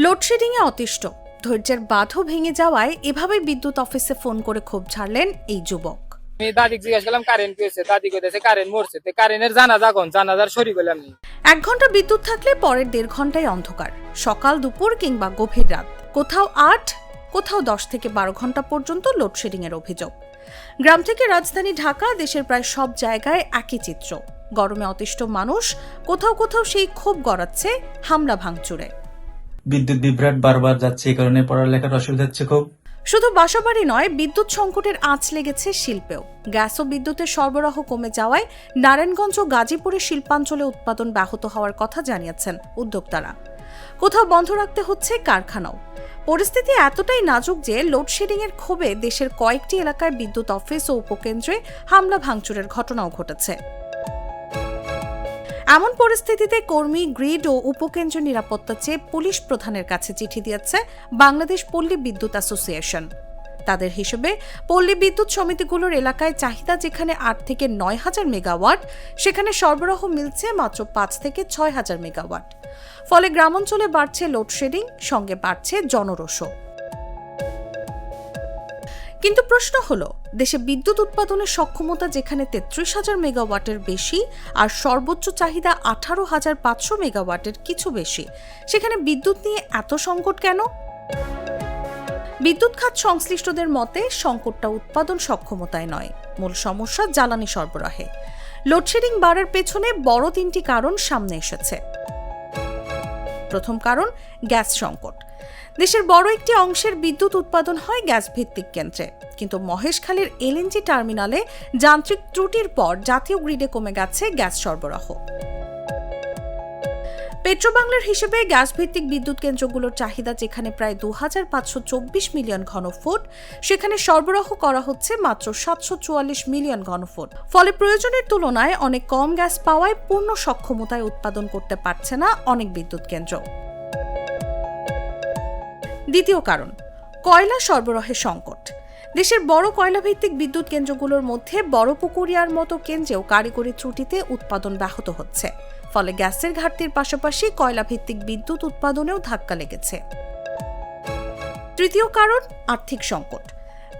লোডশেডিংয়ে অতিষ্ঠ, ধৈর্যের বাঁধও ভেঙে যাওয়ায় এভাবে বিদ্যুৎ অফিসে ফোন করে ক্ষোভ ঝাড়লেন এই যুবক। আমি দাদিকে জিজ্ঞাসা করলাম কারেন্ট কি হয়েছে, দাদি কইতেছে কারেন্ট মরছে। তো কারেন্টের জানাজা কোন, জানাজার শরীক হলাম নি। 1 ঘন্টা বিদ্যুৎ থাকলে পরের 1.5 ঘন্টায় অন্ধকার, সকাল দুপুর কিংবা গভীর রাত, কোথাও 8, কোথাও 10 থেকে 12 ঘন্টা পর্যন্ত লোডশেডিং এর অভিযোগ। গ্রাম থেকে রাজধানী ঢাকা, দেশের প্রায় সব জায়গায় একই চিত্র। গরমে অতিষ্ঠ মানুষ, কোথাও কোথাও সেই ক্ষোভ গড়াচ্ছে হামলা ভাঙচুরে। বিদ্যুৎ বিভ্রাট বারবার যাচ্ছে, এই কারণে পড়ালেখার অসুবিধা হচ্ছে খুব। শুধু বাসাবাড়ি নয়, বিদ্যুৎ সংকটের আঁচ লেগেছে শিল্পেও। গ্যাস ও বিদ্যুতের সরবরাহ কমে যাওয়ায় নারায়ণগঞ্জ ও গাজীপুরের শিল্পাঞ্চলে উৎপাদন ব্যাহত হওয়ার কথা জানিয়েছেন উদ্যোক্তারা। কোথাও বন্ধ রাখতে হচ্ছে কারখানাও। পরিস্থিতি এতটাই নাজুক যে লোডশেডিং এর ক্ষোভে দেশের কয়েকটি এলাকায় বিদ্যুৎ অফিস ও উপকেন্দ্রে হামলা ভাঙচুরের ঘটনাও ঘটেছে। এমন পরিস্থিতিতে কর্মী, গ্রিড ও উপকেন্দ্র নিরাপত্তা চেয়ে পুলিশ প্রধানের কাছে চিঠি দিয়েছে বাংলাদেশ পল্লী বিদ্যুৎ অ্যাসোসিয়েশন। তাদের হিসেবে পল্লী বিদ্যুৎ সমিতিগুলোর এলাকায় চাহিদা যেখানে 8 থেকে 9 হাজার মেগাওয়াট, সেখানে সরবরাহ মিলছে মাত্র 5 থেকে 6 হাজার মেগাওয়াট। ফলে গ্রামাঞ্চলে বাড়ছে লোডশেডিং, সঙ্গে বাড়ছে জনরোষও। কিন্তু প্রশ্ন হলো, দেশে বিদ্যুৎ উৎপাদনের সক্ষমতা যেখানে 33,000 মেগাওয়াটের বেশি আর সর্বোচ্চ চাহিদা 18,500 মেগাওয়াটের কিছু বেশি, সেখানে বিদ্যুৎ নিয়ে এত সংকট কেন? বিদ্যুৎ খাত সংশ্লিষ্টদের মতে সংকটটা উৎপাদন সক্ষমতায় নয়, মূল সমস্যা জ্বালানি সরবরাহে। লোডশেডিং বাড়ার পেছনে বড় 3টি কারণ সামনে এসেছে। প্রথম কারণ, গ্যাস সংকট। দেশের বড় একটি অংশের বিদ্যুৎ উৎপাদন হয় গ্যাস ভিত্তিক কেন্দ্রে, কিন্তু মহেশখালীর এলএনজি টার্মিনালে যান্ত্রিক ত্রুটির পর জাতীয় গ্রিডে কমে গেছে গ্যাস সরবরাহ। পেট্রোবাংলার হিসেবে গ্যাস ভিত্তিক বিদ্যুৎ কেন্দ্রগুলোর চাহিদা যেখানে প্রায় 2524 মিলিয়ন ঘনফুট, সেখানে সরবরাহ করা হচ্ছে মাত্র 744 মিলিয়ন ঘনফুট। ফলে প্রয়োজনের তুলনায় অনেক কম গ্যাস পাওয়ায় পূর্ণ সক্ষমতায় উৎপাদন করতে পারছে না অনেক বিদ্যুৎ কেন্দ্র। দ্বিতীয় কারণ, কয়লা সরবরাহের সংকট। দেশের বড় কয়লাভিত্তিক বিদ্যুৎ কেন্দ্রগুলোর মধ্যে বড়পুকুরিয়ার মতো কেন্দ্রেও কারিগরি ত্রুটিতে উৎপাদন ব্যাহত হচ্ছে। ফলে গ্যাসের ঘাটতির পাশাপাশি কয়লাভিত্তিক বিদ্যুৎ উৎপাদনেও ধাক্কা লেগেছে। তৃতীয় কারণ, আর্থিক সংকট।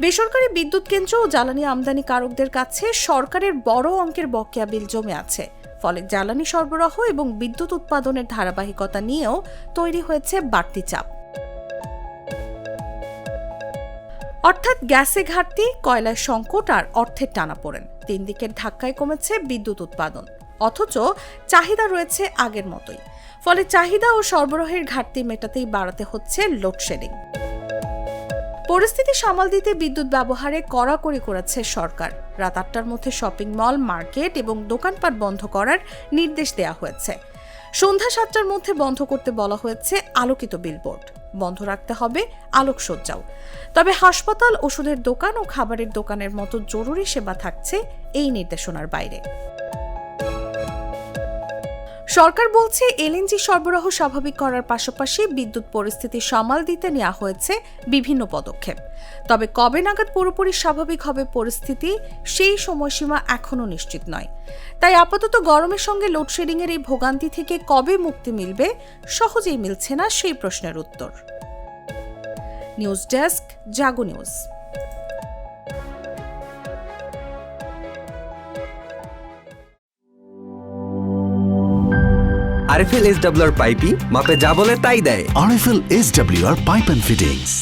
বেসরকারি বিদ্যুৎ কেন্দ্র ও জ্বালানি আমদানিকারকদের কাছে সরকারের বড় অঙ্কের বকেয়া বিল জমে আছে। ফলে জ্বালানি সরবরাহ এবং বিদ্যুৎ উৎপাদনের ধারাবাহিকতা নিয়েও তৈরি হয়েছে বাড়তি চাপ। অর্থাৎ গ্যাসে ঘাটতি, কয়লার সংকট আর অর্থের টানাপোড়েন, 3 দিকের ধাক্কায় কমেছে বিদ্যুৎ উৎপাদন, অথচ চাহিদা রয়েছে আগের মতোই। ফলে চাহিদা ও সরবরাহের ঘাটতি মেটাতেই বাড়াতে হচ্ছে লোডশেডিং। পরিস্থিতি সামাল দিতে বিদ্যুৎ ব্যবহারে কড়াকড়ি করেছে সরকার। রাত 8টার মধ্যে শপিং মল, মার্কেট এবং দোকানপাট বন্ধ করার নির্দেশ দেওয়া হয়েছে। সন্ধ্যা 7টার মধ্যে বন্ধ করতে বলা হয়েছে আলোকিত বিলবোর্ড। বন্ধ রাখতে হবে আলোকসজ্জাও। তবে হাসপাতাল, ওষুধের দোকান ও খাবারের দোকানের মতো জরুরি সেবা থাকছে এই নির্দেশনার বাইরে। সরকার বলছে এলএনজি সরবরাহ স্বাভাবিক করার পাশাপাশি বিদ্যুৎ পরিস্থিতি সামাল দিতে নেওয়া হয়েছে বিভিন্ন পদক্ষেপ। তবে কবে নাগাদ পুরোপুরি স্বাভাবিক হবে পরিস্থিতি, সেই সময়সীমা এখনো নিশ্চিত নয়। তাই আপাতত গরমের সঙ্গে লোডশেডিং এর এই ভোগান্তি থেকে কবে মুক্তি মিলবে, সহজেই মিলছে না সেই প্রশ্নের উত্তর। News desk, Jago news. RFL SWR পাইপই মাপে যা বলে তাই দেয়। RFL SWR pipe and fittings.